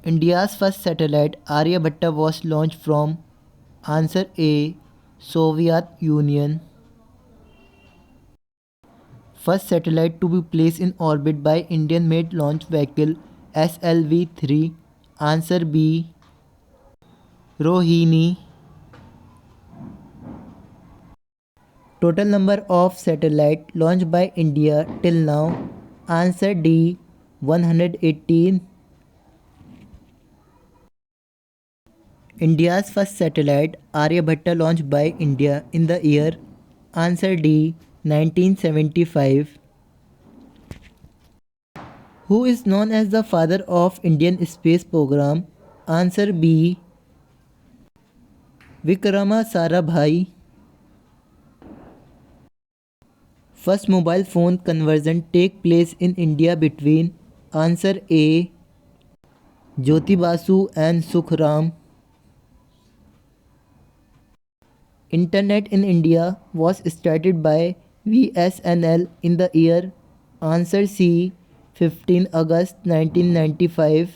India's first satellite Aryabhatta was launched from answer A. Soviet Union. First satellite to be placed in orbit by Indian made launch vehicle SLV-3. Answer B. Rohini. Total number of satellite launched by India till now. Answer D. 118. India's first satellite Aryabhatta launched by India in the year. Answer D. 1975. Who is known as the father of Indian space program? Answer B. Vikrama Sarabhai. First mobile phone conversion take place in India between answer A. Jyoti Basu and Sukhram. Internet in India was started by VSNL in the year answer C. 15 August 1995.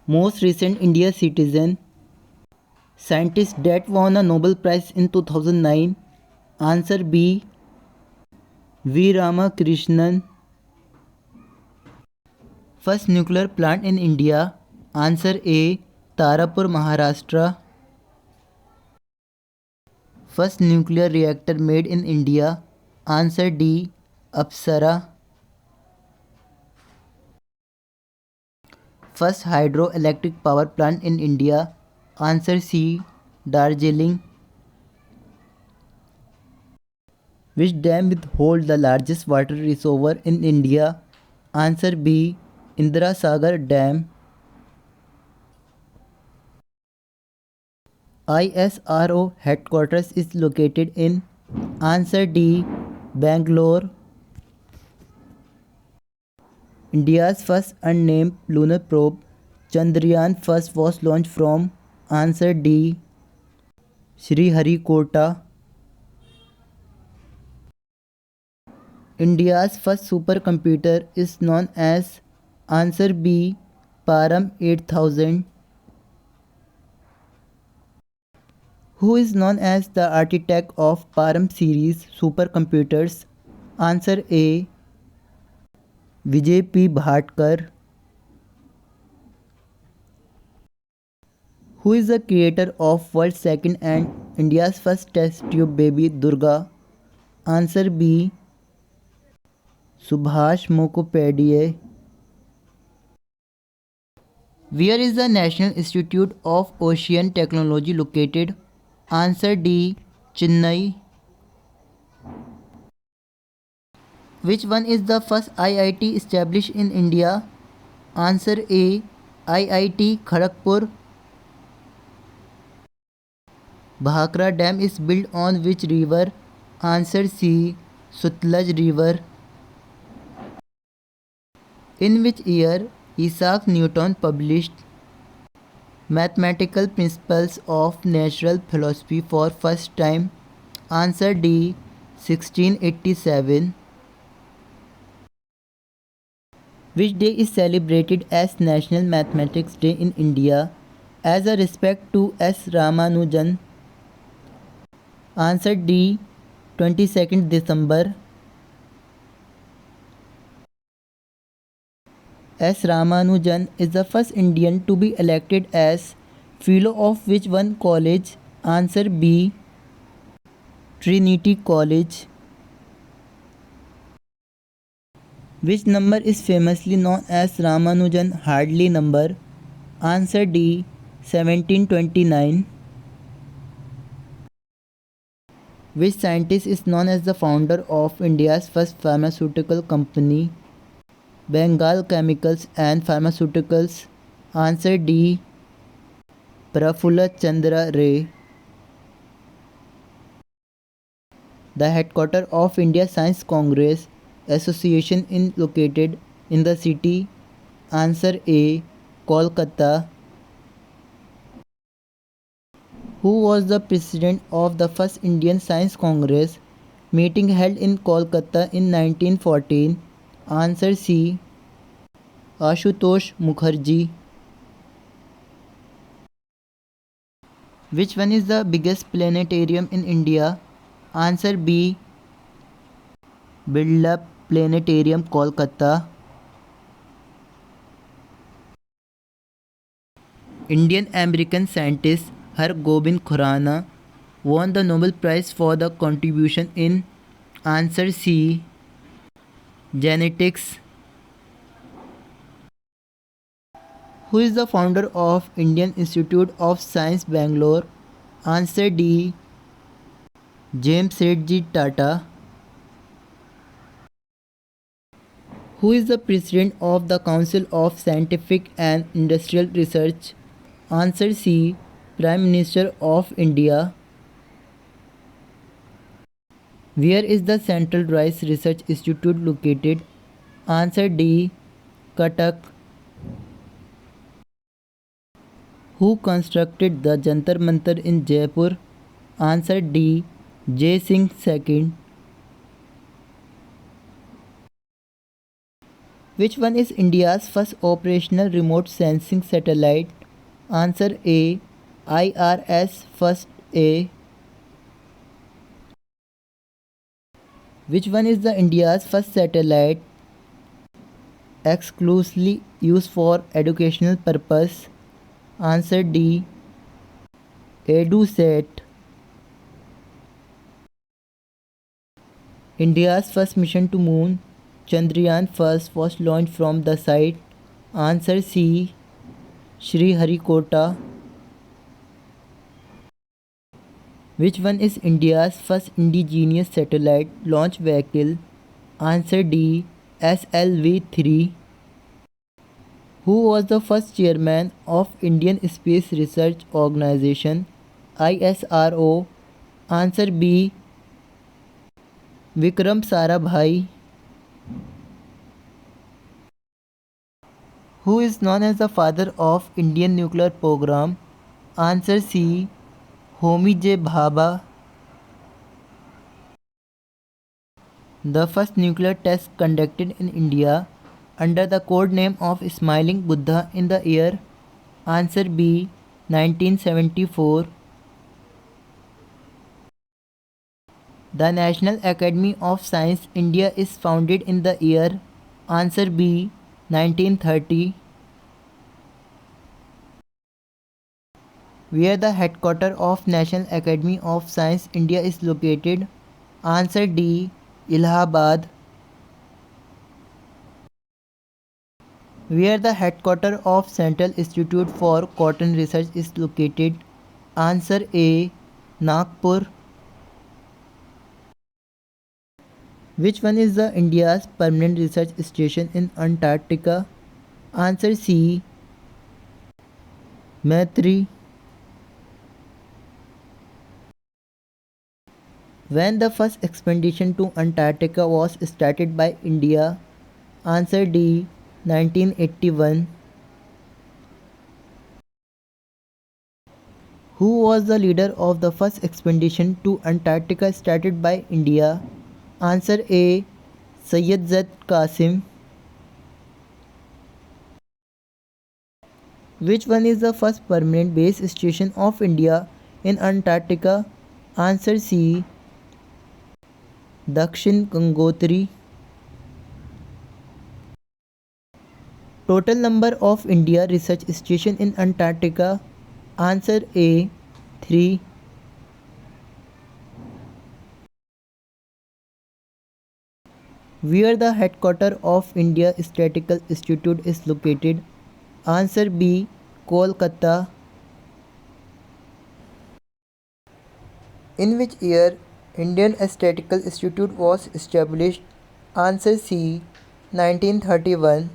Most recent India citizen. Scientist that won a Nobel Prize in 2009. Answer B. V. Ramakrishnan. First nuclear plant in India. Answer A. Tarapur, Maharashtra. First nuclear reactor made in India. Answer D. Apsara. First hydroelectric power plant in India. Answer C. Darjeeling. Which dam will hold the largest water reservoir in India? Answer B. Indira Sagar Dam. ISRO headquarters is located in answer D. Bangalore. India's first unnamed lunar probe Chandrayaan first was launched from answer D. Sriharikota. India's first supercomputer is known as answer B. Param 8000. Who is known as the architect of Param series supercomputers? Answer A. Vijay P. Bhatkar. Who is the creator of world's second and India's first test tube baby Durga? Answer B. Subhash Mukhopadhyay. Where is the National Institute of Ocean Technology located? Answer D. Chennai. Which one is the first IIT established in India? Answer A. IIT Kharagpur. Bhakra Dam is built on which river? Answer C. Sutlej River. In which year Isaac Newton published Mathematical Principles of Natural Philosophy for first time? Answer D. 1687. Which day is celebrated as National Mathematics Day in India as a respect to S. Ramanujan? Answer D. 22nd December. S. Ramanujan is the first Indian to be elected as Fellow of which one college? Answer B. Trinity College. Which number is famously known as Ramanujan Hartley number? Answer D. 1729. Which scientist is known as the founder of India's first pharmaceutical company? Bengal Chemicals and Pharmaceuticals. Answer D. Prafulla Chandra Ray. The headquarters of India Science Congress Association is located in the city. Answer A. Kolkata. Who was the president of the first Indian Science Congress meeting held in Kolkata in 1914? Answer C. Ashutosh Mukherjee. Which one is the biggest planetarium in India? Answer B. Birla Planetarium, Kolkata. Indian American scientist Hargobind Khurana won the Nobel Prize for the contribution in answer C. Genetics. Who is the founder of Indian Institute of Science Bangalore? Answer D. James Redji Tata. Who is the president of the Council of Scientific and Industrial Research? Answer C. Prime Minister of India. Where is the Central Rice Research Institute located? Answer D. Cuttack. Who constructed the Jantar Mantar in Jaipur? Answer D. Jai Singh II. Which one is India's first operational remote sensing satellite? Answer A. IRS First A. Which one is the India's first satellite exclusively used for educational purpose? Answer D. EduSat. India's first mission to moon, Chandrayaan first, was launched from the site. Answer C. Sriharikota. Which one is India's first indigenous satellite launch vehicle? Answer D. SLV-3. Who was the first chairman of Indian Space Research Organisation ISRO? Answer B. Vikram Sarabhai. Who is known as the father of Indian nuclear program? Answer C. Homi J. Bhabha. The first nuclear test conducted in India under the code name of Smiling Buddha in the year? Answer B. 1974. The National Academy of Science India is founded in the year? Answer B. 1930. Where the headquarters of National Academy of Science India is located? Answer D. Allahabad. Where the headquarters of Central Institute for Cotton Research is located? Answer A. Nagpur. Which one is the India's permanent research station in Antarctica? Answer C. Maitri. When the first expedition to Antarctica was started by India? Answer D. 1981. Who was the leader of the first expedition to Antarctica started by India? Answer A. Syed Zed Qasim. Which one is the first permanent base station of India in Antarctica? Answer C. Dakshin Gangotri. Total number of India research station in Antarctica? Answer A. 3. Where the headquarters of India Statistical Institute is located? Answer B. Kolkata. In which year Indian Statistical Institute was established? Answer C. 1931.